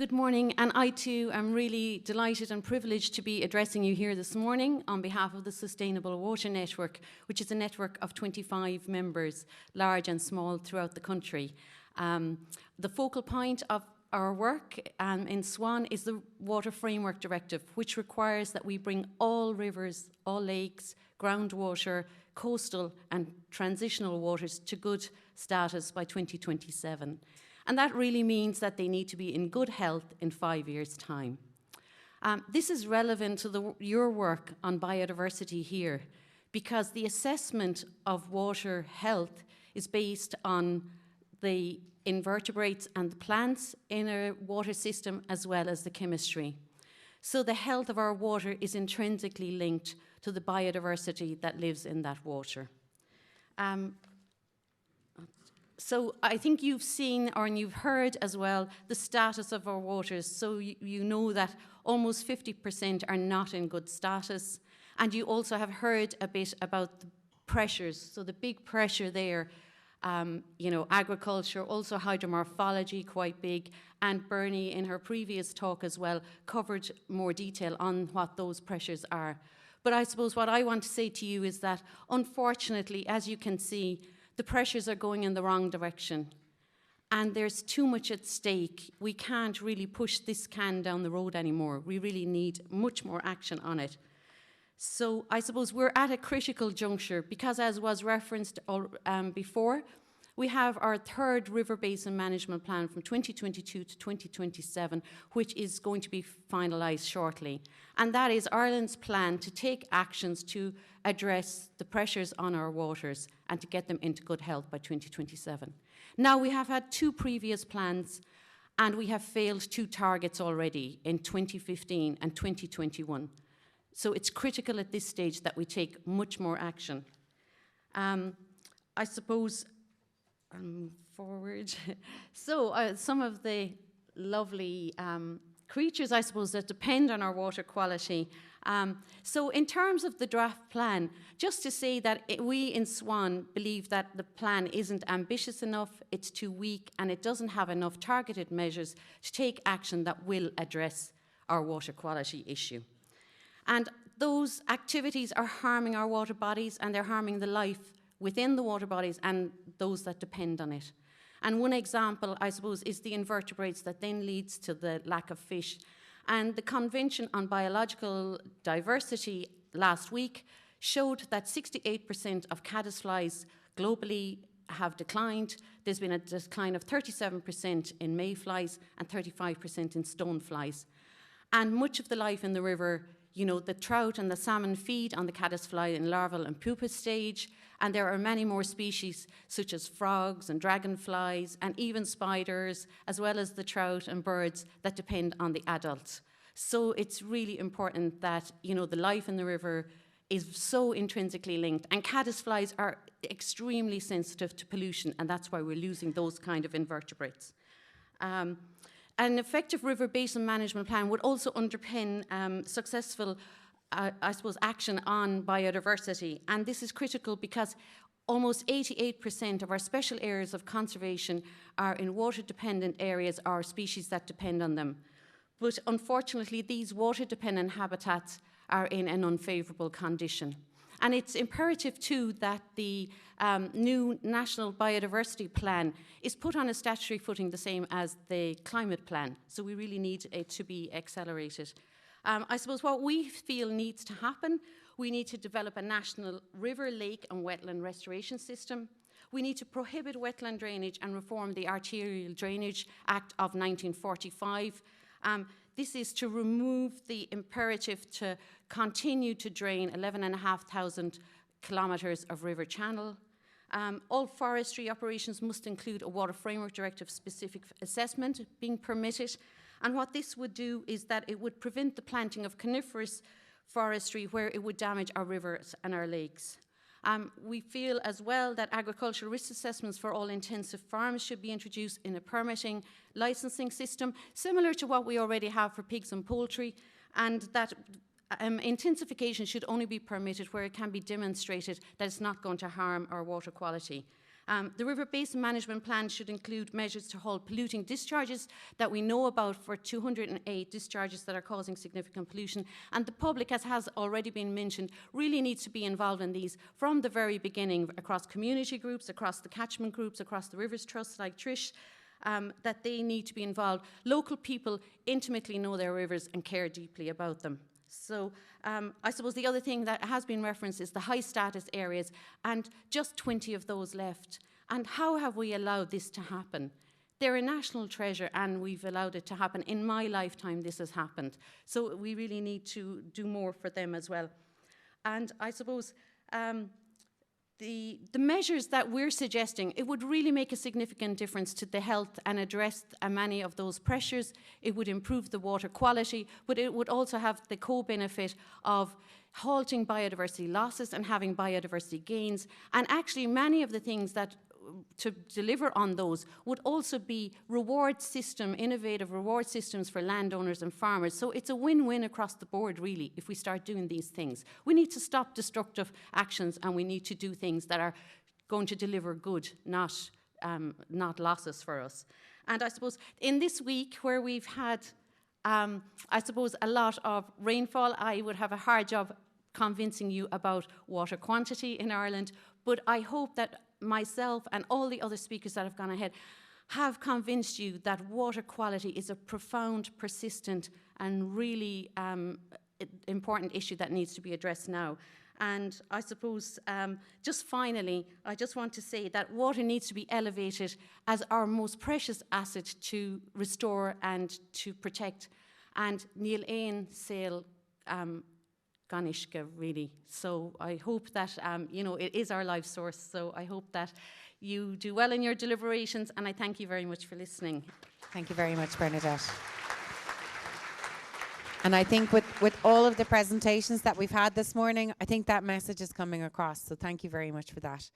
Good morning, and I too am really delighted and privileged to be addressing you here this morning on behalf of the Sustainable Water Network, which is a network of 25 members, large and small, throughout the country. The focal point of our work in Swan is the Water Framework Directive, which requires that we bring all rivers, all lakes, groundwater, coastal and transitional waters to good status by 2027. And that really means that they need to be in good health in 5 years' time. This is relevant to your work on biodiversity here, because the assessment of water health is based on the invertebrates and the plants in a water system, as well as the chemistry. So the health of our water is intrinsically linked to the biodiversity that lives in that water. So I think you've seen, or you've heard as well, the status of our waters. So you know that almost 50% are not in good status. And you also have heard a bit about the pressures. So the big pressure there, agriculture, also hydromorphology, quite big. And Bernie, in her previous talk as well, covered more detail on what those pressures are. But I suppose what I want to say to you is that, unfortunately, as you can see, the pressures are going in the wrong direction, and there's too much at stake. We can't really push this can down the road anymore. We really need much more action on it. So I suppose we're at a critical juncture because, as was referenced before, we have our third river basin management plan from 2022 to 2027, which is going to be finalised shortly. And that is Ireland's plan to take actions to address the pressures on our waters and to get them into good health by 2027. Now, we have had two previous plans, and we have failed two targets already in 2015 and 2021. So it's critical at this stage that we take much more action. I suppose, forward. So some of the lovely creatures, I suppose, that depend on our water quality. So in terms of the draft plan, just to say that we in Swan believe that the plan isn't ambitious enough, it's too weak, and it doesn't have enough targeted measures to take action that will address our water quality issue. And those activities are harming our water bodies, and they're harming the life within the water bodies and those that depend on it. And one example, I suppose, is the invertebrates that then leads to the lack of fish. And the Convention on Biological Diversity last week showed that 68% of caddisflies globally have declined. There's been a decline of 37% in mayflies and 35% in stoneflies. And much of the life in the river, you know, the trout and the salmon feed on the caddisfly in larval and pupa stage, and there are many more species such as frogs and dragonflies and even spiders, as well as the trout and birds that depend on the adults. So it's really important that, you know, the life in the river is so intrinsically linked, and caddisflies are extremely sensitive to pollution, and that's why we're losing those kind of invertebrates. An effective river basin management plan would also underpin successful, I suppose, action on biodiversity. And this is critical because almost 88% of our special areas of conservation are in water-dependent areas or species that depend on them. But unfortunately, these water-dependent habitats are in an unfavourable condition. And it's imperative, too, that the new National Biodiversity Plan is put on a statutory footing the same as the Climate Plan. So we really need it to be accelerated. I suppose what we feel needs to happen, we need to develop a national river, lake and wetland restoration system. We need to prohibit wetland drainage and reform the Arterial Drainage Act of 1945. This is to remove the imperative to continue to drain 11,500 kilometres of river channel. All forestry operations must include a Water Framework Directive specific assessment being permitted. And what this would do is that it would prevent the planting of coniferous forestry where it would damage our rivers and our lakes. We feel as well that agricultural risk assessments for all intensive farms should be introduced in a permitting licensing system, similar to what we already have for pigs and poultry, and that intensification should only be permitted where it can be demonstrated that it's not going to harm our water quality. The River Basin Management Plan should include measures to halt polluting discharges that we know about for 208 discharges that are causing significant pollution. And the public, as has already been mentioned, really needs to be involved in these from the very beginning, across community groups, across the catchment groups, across the Rivers Trust like Trish, that they need to be involved. Local people intimately know their rivers and care deeply about them. So I suppose the other thing that has been referenced is the high status areas, and just 20 of those left. And how have we allowed this to happen? They're a national treasure, and we've allowed it to happen. In my lifetime, this has happened. So we really need to do more for them as well. And I suppose the measures that we're suggesting, it would really make a significant difference to the health and address many of those pressures. It would improve the water quality, but it would also have the co-benefit of halting biodiversity losses and having biodiversity gains. And actually, many of the things that to deliver on those would also be reward system, innovative reward systems for landowners and farmers. So it's a win-win across the board, really, if we start doing these things. We need to stop destructive actions, and we need to do things that are going to deliver good, not losses for us. And I suppose in this week where we've had, I suppose, a lot of rainfall, I would have a hard job convincing you about water quantity in Ireland, but I hope that myself and all the other speakers that have gone ahead have convinced you that water quality is a profound, persistent and really important issue that needs to be addressed now. And I suppose just finally, I just want to say that water needs to be elevated as our most precious asset to restore and to protect. And Níl Aon Sail Ganishka, really. So I hope that, it is our life source. So I hope that you do well in your deliberations, and I thank you very much for listening. Thank you very much, Bernadette. And I think with all of the presentations that we've had this morning, I think that message is coming across. So thank you very much for that.